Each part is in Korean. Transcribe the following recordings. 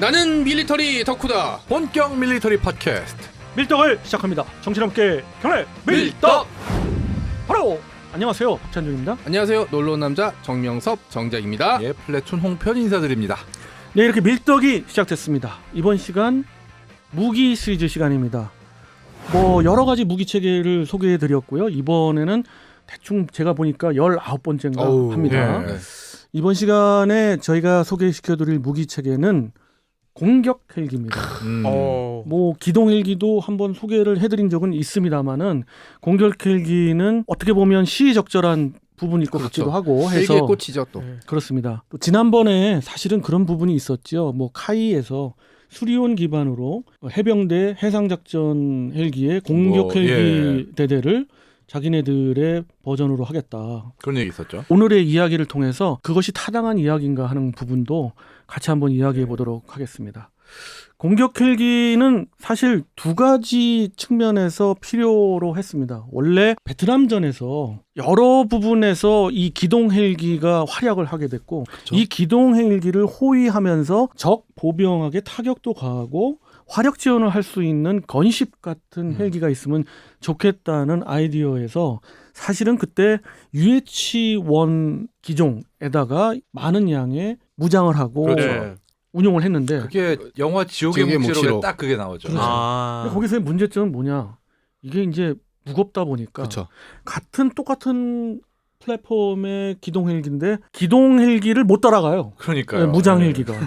나는 밀리터리 덕후다. 본격 밀리터리 팟캐스트 밀떡을 시작합니다. 정신 함께 경례 밀떡. 바로 안녕하세요, 박찬준입니다. 안녕하세요. 놀러온 남자 정명섭 정작입니다. 예, 플래툰 홍편 인사드립니다. 네, 이렇게 밀떡이 시작됐습니다. 이번 시간 무기 시리즈 시간입니다. 뭐 여러 가지 무기 체계를 소개해드렸고요. 이번에는 대충 제가 보니까 19번째인가 합니다. 네. 이번 시간에 저희가 소개시켜드릴 무기 체계는 공격 헬기입니다. 뭐 기동 헬기도 한번 소개를 해드린 적은 있습니다만은 공격 헬기는 어떻게 보면 시의적절한 부분일 것 같기도 하고 해서 헬기에 꽂히죠 또. 그렇습니다. 또 지난번에 사실은 그런 부분이 있었죠. 뭐 카이에서 수리온 기반으로 해병대 해상작전 헬기의 공격 헬기 대대를 자기네들의 버전으로 하겠다. 그런 얘기 있었죠. 오늘의 이야기를 통해서 그것이 타당한 이야기인가 하는 부분도 같이 한번 이야기해 보도록 하겠습니다. 공격 헬기는 사실 두 가지 측면에서 필요로 했습니다. 원래 베트남전에서 여러 부분에서 이 기동 헬기가 활약을 하게 됐고, 그렇죠. 이 기동 헬기를 호위하면서 적 보병에게 타격도 가하고 화력 지원을 할 수 있는 건십 같은 헬기가 있으면 좋겠다는 아이디어에서 사실은 그때 UH-1 기종에다가 많은 양의 무장을 하고 그렇죠. 운용을 했는데, 그게 영화 지옥의 지옥의 묵시록에 묵시록. 딱 그게 나오죠. 그렇죠. 근데 거기서의 문제점은 뭐냐? 이게 이제 무겁다 보니까 그렇죠. 똑같은 플랫폼의 기동 헬기인데 기동 헬기를 못 따라가요. 그러니까요. 무장 헬기가. 야,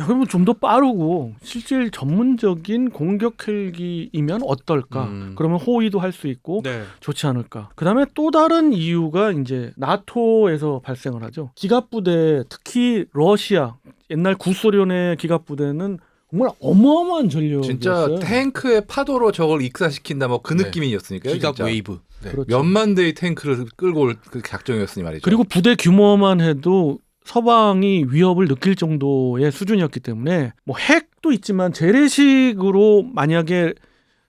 그러면 좀 더 빠르고 실질 전문적인 공격 헬기이면 어떨까? 그러면 호위도 할 수 있고 좋지 않을까? 그다음에 또 다른 이유가 이제 나토에서 발생을 하죠. 기갑부대, 특히 러시아 옛날 구소련의 기갑부대는 정말 어마어마한 전력이었어요. 진짜 탱크의 파도로 저걸 익사시킨다 뭐 그 네. 느낌이었으니까요. 기갑 진짜. 웨이브. 네. 그렇죠. 몇만 대의 탱크를 끌고 올 그 작정이었으니 말이죠. 그리고 부대 규모만 해도 서방이 위협을 느낄 정도의 수준이었기 때문에 뭐 핵도 있지만 재래식으로 만약에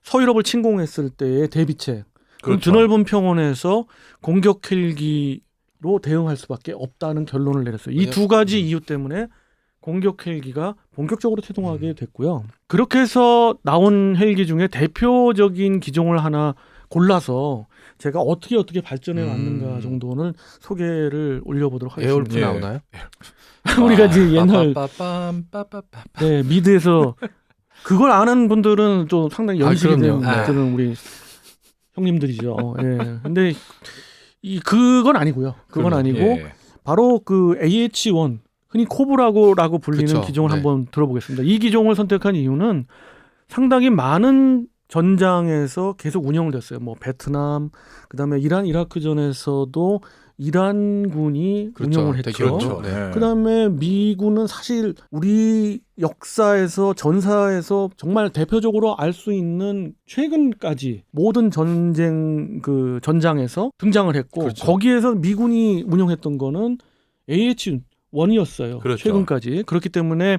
서유럽을 침공했을 때의 대비책, 그럼 그렇죠. 드넓은 평원에서 공격 헬기로 대응할 수밖에 없다는 결론을 내렸어요. 이 두 가지 이유 때문에 공격 헬기가 본격적으로 태동하게 됐고요. 그렇게 해서 나온 헬기 중에 대표적인 기종을 하나 골라서 제가 어떻게 발전해 왔는가 정도는 소개를 올려보도록 하겠습니다. 에어울프 나오나요? 우리가 이제 옛날 빠빠빰빠빠빠. 네, 미드에서 그걸 아는 분들은 좀 상당히 연식이 된 그럼요. 분들은 우리 형님들이죠. 예. 근데 그건 아니고요. 그건 아니고 예. 바로 그 AH-1 흔히 코브라고라고 불리는 그쵸. 기종을 네. 한번 들어보겠습니다. 이 기종을 선택한 이유는 상당히 많은 전장에서 계속 운영을 됐어요. 뭐 베트남, 그다음에 이란, 이라크전에서도 이란군이 그렇죠. 운영을 되게 했죠. 그렇죠. 네. 그다음에 미군은 사실 우리 역사에서 전사에서 정말 대표적으로 알 수 있는 최근까지 모든 전쟁 그 전장에서 등장을 했고, 그렇죠. 거기에서 미군이 운영했던 거는 AH-1이었어요. 그렇죠. 최근까지. 그렇기 때문에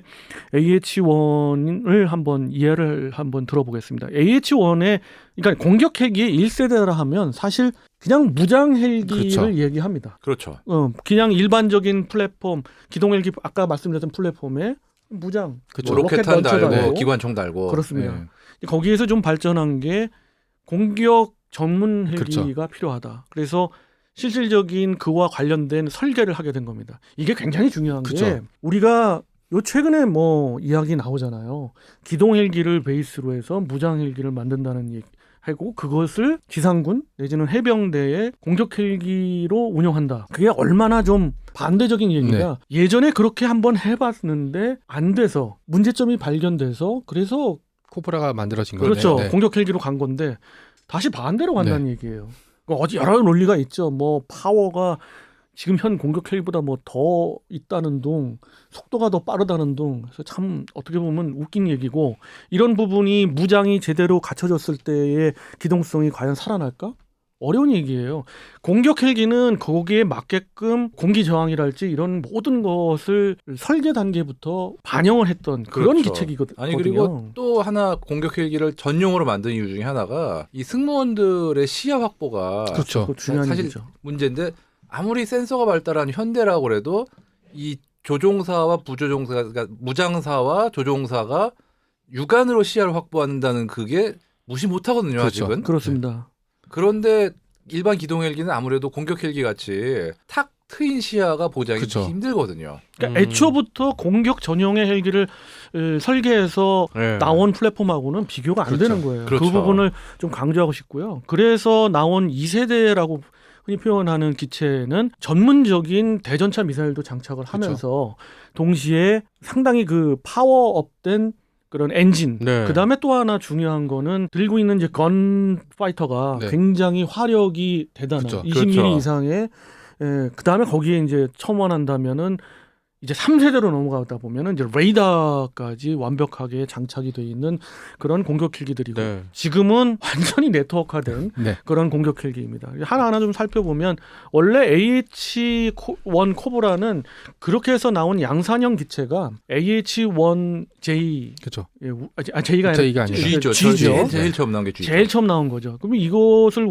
AH-1을 한번 이해를 한번 들어보겠습니다. AH-1의 그러니까 공격 헬기의 1세대라 하면 사실 그냥 무장 헬기를 그렇죠. 얘기합니다. 그렇죠. 그냥 일반적인 플랫폼, 기동 헬기 아까 말씀드렸던 플랫폼에 무장, 그렇죠. 뭐 로켓탄 런처 달고 기관총 달고. 그렇습니다. 예. 거기에서 좀 발전한 게 공격 전문 그렇죠. 헬기가 필요하다. 그래서 실질적인 그와 관련된 설계를 하게 된 겁니다. 이게 굉장히 중요한 게 그쵸. 우리가 요 최근에 뭐 이야기 나오잖아요. 기동 헬기를 베이스로 해서 무장 헬기를 만든다는 얘기 하고 그것을 지상군 내지는 해병대의 공격 헬기로 운영한다. 그게 얼마나 좀 반대적인 얘기가 예전에 그렇게 한번 해봤는데 안 돼서 문제점이 발견돼서 그래서 코브라가 만들어진 거예요. 그렇죠. 네. 공격 헬기로 간 건데 다시 반대로 간다는 얘기예요. 어디 여러 논리가 있죠. 뭐 파워가 지금 현 공격 헬기보다 뭐 더 있다는 둥, 속도가 더 빠르다는 둥. 그래서 참 어떻게 보면 웃긴 얘기고, 이런 부분이 무장이 제대로 갖춰졌을 때의 기동성이 과연 살아날까? 어려운 얘기예요. 공격 헬기는 거기에 맞게끔 공기 저항이랄지 이런 모든 것을 설계 단계부터 반영을 했던 그런 그렇죠. 기책이거든요. 아니 그리고 또 하나 공격 헬기를 전용으로 만든 이유 중에 하나가 이 승무원들의 시야 확보가 그렇죠. 그거 중요한 사실 얘기죠. 문제인데 아무리 센서가 발달한 현대라고 그래도 이 조종사와 부조종사가 그러니까 무장사와 조종사가 육안으로 시야를 확보한다는 그게 무시 못하거든요. 그렇죠. 아직은. 그렇습니다. 그런데 일반 기동 헬기는 아무래도 공격 헬기 같이 탁 트인 시야가 보장이 그쵸. 힘들거든요. 그러니까 애초부터 공격 전용의 헬기를 설계해서 네. 나온 플랫폼하고는 비교가 안 그렇죠. 되는 거예요. 그렇죠. 그 부분을 좀 강조하고 싶고요. 그래서 나온 2세대라고 흔히 표현하는 기체는 전문적인 대전차 미사일도 장착을 하면서 동시에 상당히 그 파워업된 그런 엔진. 네. 그다음에 또 하나 중요한 거는 들고 있는 이제 건 파이터가 네. 굉장히 화력이 대단한 그렇죠. 20mm 그렇죠. 이상의 그다음에 거기에 이제 첨언한다면은 이제 3세대로 넘어가다 보면은 이제 레이더까지 완벽하게 장착이 돼 있는 그런 공격 헬기들이고 네. 지금은 완전히 네트워크화된 네. 그런 공격 헬기입니다. 하나하나 좀 살펴보면 원래 AH-1 코브라는 그렇게 해서 나온 양산형 기체가 AH-1J 그렇죠. J가 J가 아니라 G죠. G죠. 제일 처음 나온 게 G죠. 제일 처음 나온 거죠. 그럼 이것을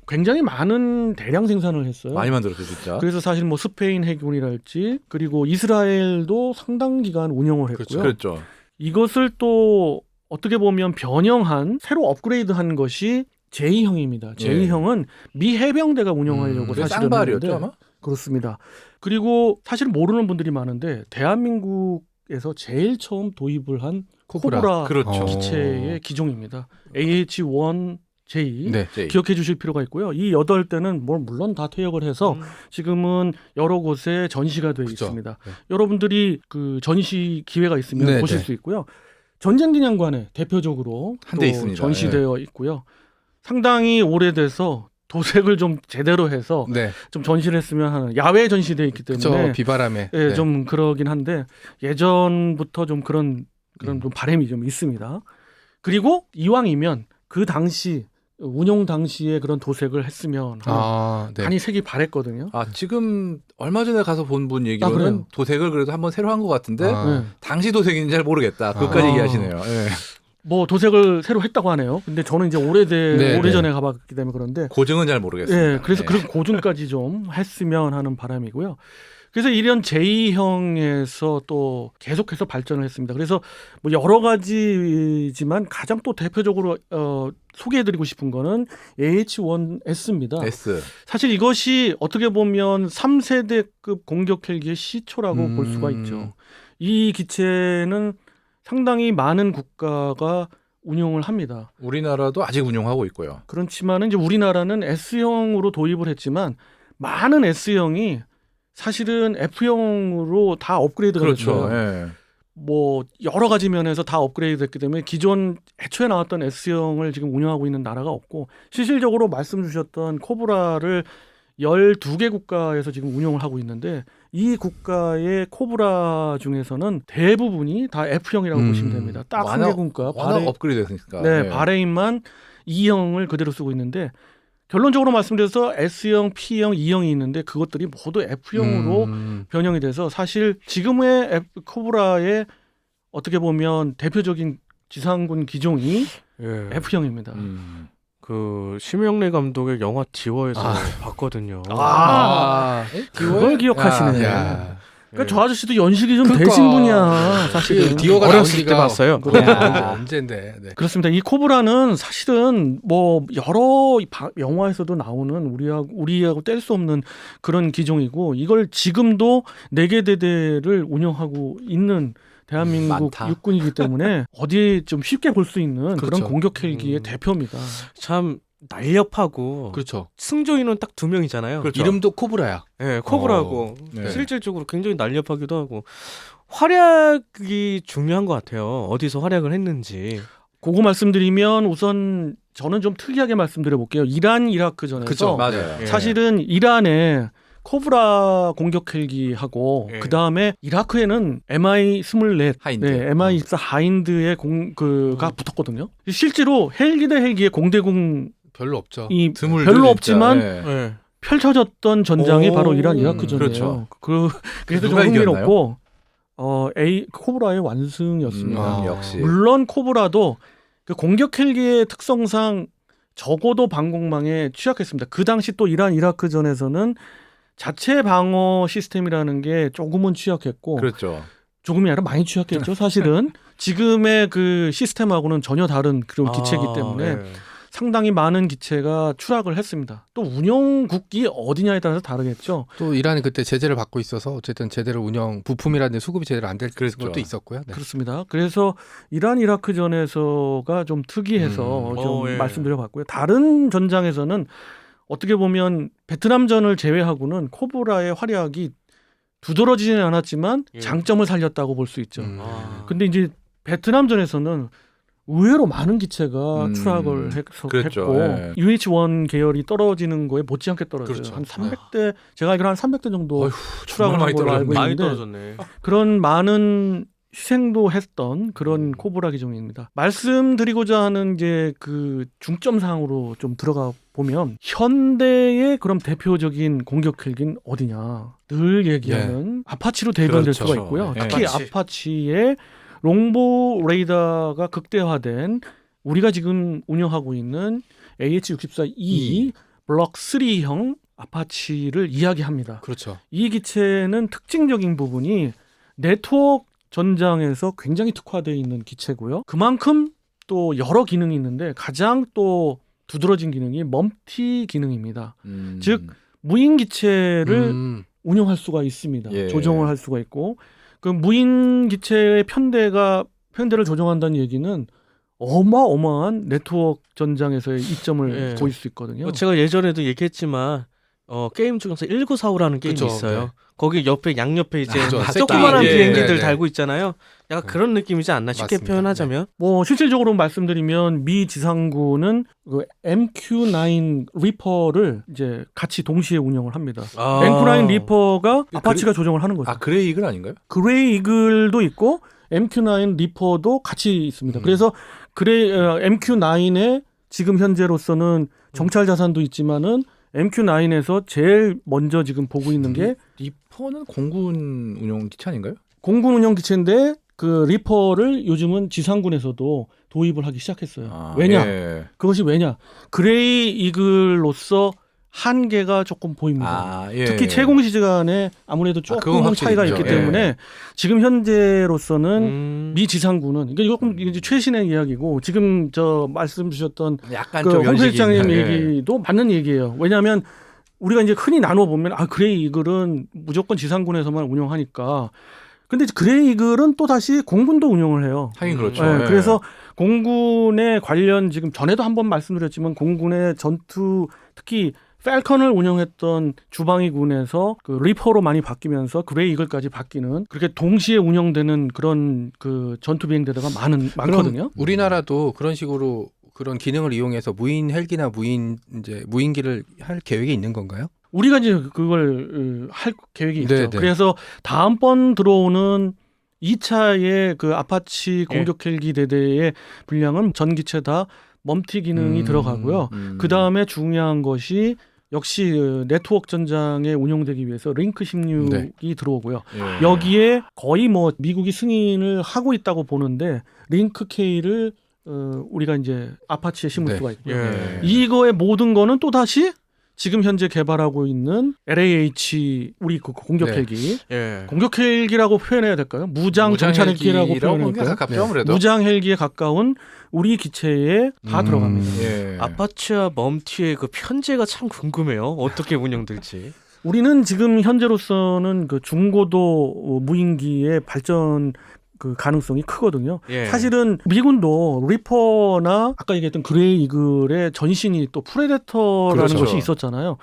굉장히 많은 대량 생산을 했어요. 많이 만들었어요, 진짜. 그래서 사실 뭐 스페인 해군이랄지 그리고 이스라엘도 상당 기간 운영을 했고요. 그렇죠. 이것을 또 어떻게 보면 변형한 새로 업그레이드한 것이 J형입니다. J형은 미 해병대가 운영하려고 그게 사실은 쌍발이었죠, 했는데 아마? 그렇습니다. 그리고 사실 모르는 분들이 많은데 대한민국에서 제일 처음 도입을 한 코브라 그렇죠. 기체의 기종입니다. AH-1J 네. J. 기억해 주실 필요가 있고요. 이 8대는 물론 다 퇴역을 해서 지금은 여러 곳에 전시가 되어 그죠. 있습니다. 네. 여러분들이 그 전시 기회가 있으면 네, 보실 네. 수 있고요. 전쟁기념관에 대표적으로 한대 또 있습니다. 전시되어 있고요. 상당히 오래돼서 도색을 좀 제대로 해서 네. 좀 전시를 했으면 하는 야외 전시되어 있기 그쵸. 때문에 비바람에. 예, 네. 좀 그러긴 한데 예전부터 좀 그런 좀 바람이 좀 있습니다. 그리고 이왕이면 그 당시 운용 당시에 그런 도색을 했으면 하는 네. 많이 색이 바랬거든요. 아, 지금 얼마 전에 가서 본 분 얘기로는 그래요? 도색을 그래도 한번 새로 한 것 같은데 아. 네. 당시 도색인지 잘 모르겠다. 그것까지 아. 얘기하시네요. 예. 뭐 도색을 새로 했다고 하네요. 근데 저는 이제 네, 오래전에 가봤기 때문에 그런데 고증은 잘 모르겠습니다. 예, 그래서 예. 그런 고증까지 좀 했으면 하는 바람이고요. 그래서 이런 J형에서 또 계속해서 발전을 했습니다. 그래서 뭐 여러 가지지만 가장 또 대표적으로 소개해드리고 싶은 거는 AH-1S입니다. S. 사실 이것이 어떻게 보면 3세대급 공격 헬기의 시초라고 볼 수가 있죠. 이 기체는 상당히 많은 국가가 운용을 합니다. 우리나라도 아직 운용하고 있고요. 그렇지만 이제 우리나라는 S형으로 도입을 했지만 많은 S형이 사실은 F형으로 다 업그레이드가 그렇죠. 됐어요. 예. 뭐 여러 가지 면에서 다 업그레이드 됐기 때문에 기존 애초에 나왔던 S형을 지금 운영하고 있는 나라가 없고 실질적으로 말씀 주셨던 코브라를 12개 국가에서 지금 운영을 하고 있는데 이 국가의 코브라 중에서는 대부분이 다 F형이라고 보시면 됩니다. 딱 한 개 국가 워낙 업그레이드 됐으니까. 네, 예. 바레인만 E형을 그대로 쓰고 있는데 결론적으로 말씀드려서 S형, P형, E형이 있는데 그것들이 모두 F형으로 변형이 돼서 사실 지금의 코브라의 어떻게 보면 대표적인 지상군 기종이 예. F형입니다. 그 심영래 감독의 영화 디워에서 봤거든요. 그걸 기억하시네. 야. 그러니까 저 아저씨도 연식이 좀 그러니까. 되신 분이야. 사실은. 디오가 나온 어렸을 때 지가 봤어요. 언젠데. 네. 그렇습니다. 이 코브라는 사실은 뭐 여러 영화에서도 나오는 우리하고 뗄 수 없는 그런 기종이고 이걸 지금도 4개 대대를 운영하고 있는 대한민국 많다. 육군이기 때문에 어디 좀 쉽게 볼 수 있는 그런 그렇죠. 공격 헬기의 대표입니다. 참 날렵하고 그렇죠. 승조인은 딱 2명이잖아요. 그렇죠. 이름도 코브라야. 네, 코브라고 네. 실질적으로 굉장히 날렵하기도 하고 활약이 중요한 것 같아요. 어디서 활약을 했는지. 그거 말씀드리면 우선 저는 좀 특이하게 말씀드려 볼게요. 이란 이라크 전에서 그쵸. 맞아요. 예. 사실은 이란에 코브라 공격 헬기하고 예. 그 다음에 이라크에는 MI-24, 하인드. 네, MI-24 하인드의 가 붙었거든요. 실제로 헬기 대 헬기의 공대공이 별로 없죠. 드물들 별로 진짜. 없지만 예. 네. 펼쳐졌던 전장이 오, 바로 이란 이라크전이에요. 그렇죠. 그래서 좀 누가 흥미롭고 코브라의 완승이었습니다. 역시. 물론 코브라도 그 공격 헬기의 특성상 적어도 방공망에 취약했습니다. 그 당시 또 이란 이라크전에서는 자체 방어 시스템이라는 게 조금은 취약했고 그렇죠. 조금이 아니라 많이 취약했죠. 사실은 지금의 그 시스템하고는 전혀 다른 그런 기체이기 때문에 네. 상당히 많은 기체가 추락을 했습니다. 또 운영국이 어디냐에 따라서 다르겠죠. 또 이란이 그때 제재를 받고 있어서 어쨌든 제대로 운영 부품이라든지 수급이 제대로 안 될 그렇죠. 것도 있었고요. 네. 그렇습니다. 그래서 이란 이라크 전에서가 좀 특이해서 좀 예. 말씀드려봤고요. 다른 전장에서는 어떻게 보면 베트남전을 제외하고는 코브라의 활약이 두드러지지는 않았지만 예. 장점을 살렸다고 볼 수 있죠. 아. 근데 이제 베트남전에서는 의외로 많은 기체가 추락을 그랬죠. 했고 예. UH-1 계열이 떨어지는 거에 못지않게 떨어져요. 그렇죠. 한 300대 제가 알기로 한 300대 정도 어휴, 추락을 정말 한 걸로 알고 많이 있는데 떨어졌네. 그런 많은 희생도 했던 그런 음. 코브라 기종입니다. 말씀드리고자 하는 이제 그 중점상으로 좀 들어가 보면 현대의 그럼 대표적인 공격 헬기는 어디냐? 늘 얘기하는 아파치로 대변될 그렇죠. 수가 있고요. 예. 특히 아파치. 아파치의 롱보 레이더가 극대화된 우리가 지금 운영하고 있는 AH-64E 블록 3형 아파치를 이야기합니다. 그렇죠. 이 기체는 특징적인 부분이 네트워크 전장에서 굉장히 특화되어 있는 기체고요. 그만큼 또 여러 기능이 있는데 가장 또 두드러진 기능이 멈티 기능입니다. 즉, 무인 기체를 운영할 수가 있습니다. 예. 조정을 할 수가 있고 그 무인 기체의 편대를 조정한다는 얘기는 어마어마한 네트워크 전장에서의 이점을 예. 보일 수 있거든요. 제가 예전에도 얘기했지만 게임 중에서 1945라는 게임이 그쵸, 있어요. 네. 거기 옆에 양옆에 이제 맞아. 조그만한 예, 비행기들 네, 네. 달고 있잖아요. 약간 네. 그런 느낌이지 않나 쉽게 맞습니다. 표현하자면. 뭐 실질적으로 말씀드리면 미 지상군은 그 MQ-9 리퍼를 이제 같이 동시에 운영을 합니다. 아. MQ-9 리퍼가 아파치가 조정을 하는 거죠. 아 그레이 이글 아닌가요? 그레이 이글도 있고 MQ-9 리퍼도 같이 있습니다. 그래서 MQ-9의 지금 현재로서는 정찰 자산도 있지만은 MQ-9에서 제일 먼저 지금 보고 있는 게 리퍼는 공군 운용 기체 아닌가요? 공군 운영 기체인데 그 리퍼를 요즘은 지상군에서도 도입을 하기 시작했어요. 왜냐? 예. 그것이 왜냐? 그레이 이글로서 한계가 조금 보입니다. 아, 예. 특히 채공 시간에 아무래도 그건 조금은 확실히 차이가 있죠. 있기 예. 때문에 지금 현재로서는 미 지상군은 이게 조금 이제 최신의 이야기고 지금 저 말씀 주셨던 약간 그 좀 홍필장님 연식이 있는, 예. 얘기도 맞는 얘기예요. 왜냐하면 우리가 이제 흔히 나눠 보면 그레이 이글은 무조건 지상군에서만 운영하니까. 근데 그레이 이글은 또 다시 공군도 운영을 해요. 하긴 그렇죠. 네, 예. 그래서 공군의 관련 지금 전에도 한번 말씀드렸지만 공군의 전투 특히 펠컨을 운영했던 주방위군에서 그 리퍼로 많이 바뀌면서 그레이 이글까지 바뀌는 그렇게 동시에 운영되는 그런 그 전투 비행대가 많거든요. 우리나라도 그런 식으로 그런 기능을 이용해서 무인 헬기나 무인기를 할 계획이 있는 건가요? 우리가 이제 그걸 할 계획이 있죠. 네, 네. 그래서 다음번 들어오는 2차의 그 아파치 공격 헬기 대대의 분량은 전기체 다 멈티 기능이 들어가고요. 그 다음에 중요한 것이 역시 그 네트워크 전장에 운용되기 위해서 링크 16이 들어오고요. 예. 여기에 거의 뭐 미국이 승인을 하고 있다고 보는데 링크 K를 우리가 이제 아파치에 심을 네. 수가 있고요. 예. 이거의 모든 거는 또 다시 지금 현재 개발하고 있는 LAH 우리 그 공격 네. 헬기 예. 공격 헬기라고 표현해야 될까요? 무장 정찰 헬기라고 표현해야 될까요? 가깝죠 아무래도. 무장 헬기에 가까운 우리 기체에 다 들어갑니다. 예. 아파치와 멈티의 그 편제가 참 궁금해요. 어떻게 운영될지. 우리는 지금 현재로서는 그 중고도 무인기의 발전 그 가능성이 크거든요. 예. 사실은 미군도 리퍼나 아까 얘기했던 그레이 이글의 전신이 또 프레데터라는 그렇죠. 것이 있었잖아요.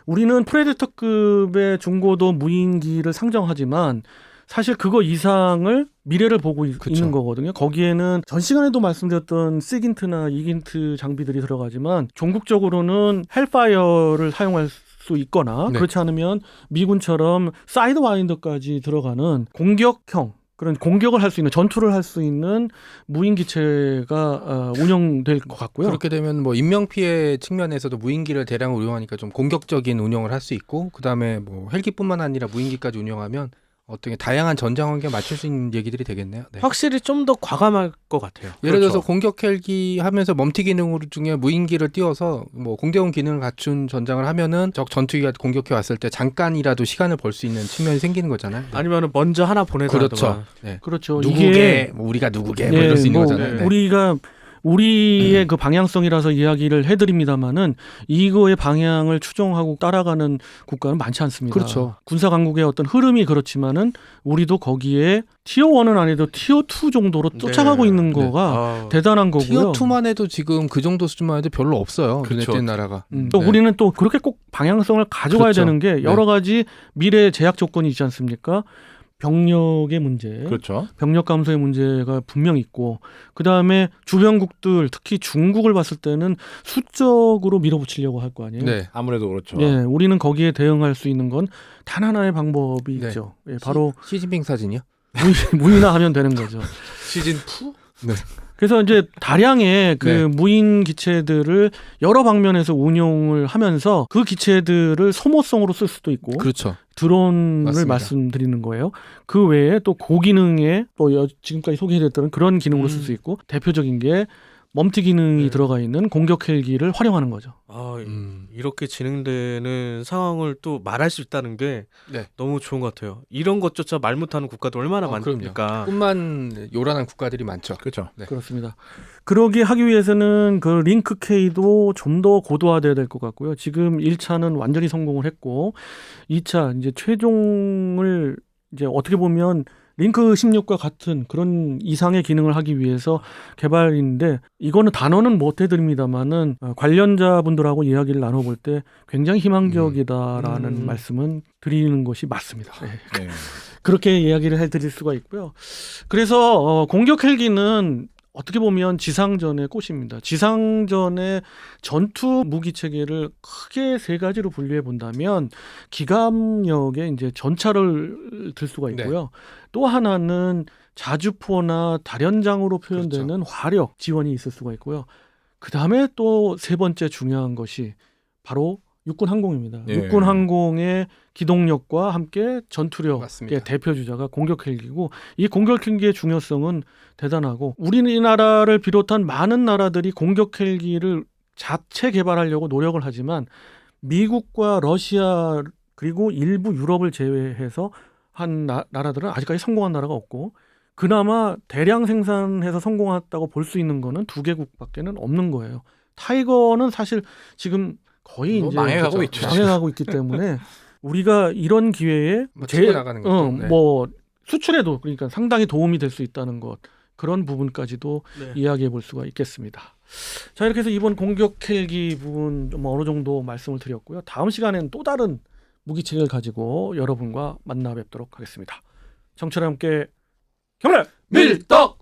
우리는 프레데터급의 중고도 무인기를 상정하지만 사실 그거 이상을 미래를 보고 그쵸. 있는 거거든요. 거기에는 전 시간에도 말씀드렸던 시긴트나 이긴트 장비들이 들어가지만 종국적으로는 헬파이어를 사용할 수 있거나 네. 그렇지 않으면 미군처럼 사이드와인더까지 들어가는 공격형 그런 공격을 할 수 있는 전투를 할 수 있는 무인 기체가 운영될 것 같고요. 그렇게 되면 뭐 인명 피해 측면에서도 무인기를 대량으로 운영하니까 좀 공격적인 운영을 할 수 있고 그다음에 뭐 헬기뿐만 아니라 무인기까지 운영하면 어떤 다양한 전장 환경에 맞출 수 있는 얘기들이 되겠네요. 네. 확실히 좀 더 과감할 것 같아요. 예를 들어서 그렇죠. 공격 헬기 하면서 멈티 기능 중에 무인기를 띄워서 뭐 공대공 기능을 갖춘 전장을 하면은 적 전투기가 공격해 왔을 때 잠깐이라도 시간을 벌 수 있는 측면이 생기는 거잖아요. 네. 아니면은 먼저 하나 보내더라도 그렇죠. 네. 그렇죠. 누구게 뭐 우리가 누구게 뭐 네, 이럴 수 있는 뭐 거잖아요. 네. 우리의 그 방향성이라서 이야기를 해드립니다만은 이거의 방향을 추종하고 따라가는 국가는 많지 않습니다. 그렇죠. 군사 강국의 어떤 흐름이 그렇지만은 우리도 거기에 티어 1은 아니도 티어 2 정도로 쫓아가고 네. 있는 네. 거가 대단한 거고요. 티어 2만 해도 지금 그 정도 수준만 해도 별로 없어요. 눈에 그렇죠. 띄는 나라가. 또 네. 우리는 또 그렇게 꼭 방향성을 가져가야 그렇죠. 되는 게 여러 가지 미래 제약 조건이 있지 않습니까? 병력의 문제, 그렇죠. 병력 감소의 문제가 분명히 있고 그 다음에 주변국들 특히 중국을 봤을 때는 수적으로 밀어붙이려고 할 거 아니에요. 네. 아무래도 그렇죠. 예, 우리는 거기에 대응할 수 있는 건 단 하나의 방법이 네. 있죠. 예, 바로 시진핑 사진이요? 무인화하면 되는 거죠. 시즌 2? 그래서 이제 다량의 그 네. 무인 기체들을 여러 방면에서 운용을 하면서 그 기체들을 소모성으로 쓸 수도 있고 그렇죠. 드론을 맞습니다. 말씀드리는 거예요. 그 외에 또 고기능의 또 지금까지 소개해드렸던 그런 기능으로 쓸 수 있고 대표적인 게 멈티 기능이 네. 들어가 있는 공격 헬기를 활용하는 거죠. 아, 음. 이렇게 진행되는 상황을 또 말할 수 있다는 게 네. 너무 좋은 것 같아요. 이런 것조차 말 못하는 국가도 얼마나 그럼요. 많으니까. 뿐만 요란한 국가들이 많죠. 그렇죠. 네. 그렇습니다. 그러기 하기 위해서는 그 링크 K도 좀 더 고도화돼야 될 것 같고요. 지금 1차는 완전히 성공을 했고 2차 이제 최종을 이제 어떻게 보면 링크 16과 같은 그런 이상의 기능을 하기 위해서 개발인데 이거는 단어는 못 해드립니다만은 관련자분들하고 이야기를 나눠볼 때 굉장히 희망적이다라는 말씀은 드리는 것이 맞습니다. 네. 네. 그렇게 이야기를 해드릴 수가 있고요. 그래서 공격 헬기는 어떻게 보면 지상전의 꽃입니다. 지상전의 전투 무기 체계를 크게 세 가지로 분류해 본다면 기갑력의 이제 전차를 들 수가 있고요. 또 하나는 자주포나 다련장으로 표현되는 화력 지원이 있을 수가 있고요. 그 다음에 또 세 번째 중요한 것이 바로 육군 항공입니다. 예. 육군 항공의 기동력과 함께 전투력의 맞습니다. 대표 주자가 공격 헬기고 이 공격 헬기의 중요성은 대단하고 우리나라를 비롯한 많은 나라들이 공격 헬기를 자체 개발하려고 노력을 하지만 미국과 러시아 그리고 일부 유럽을 제외해서 한 나라들은 아직까지 성공한 나라가 없고 그나마 대량 생산해서 성공했다고 볼 수 있는 거는 2개국밖에는 없는 거예요. 타이거는 사실 지금 거의 뭐 이제 망해가고 있죠, 지금. 망해가고 있기 때문에 우리가 이런 기회에 치고 나가는 거죠. 네. 뭐 수출에도 그러니까 상당히 도움이 될 수 있다는 것 그런 부분까지도 네. 이야기해 볼 수가 있겠습니다. 자 이렇게 해서 이번 공격 헬기 부분 좀 어느 정도 말씀을 드렸고요. 다음 시간에는 또 다른 무기체계를 가지고 여러분과 만나 뵙도록 하겠습니다. 청취자 함께 경례 밀떡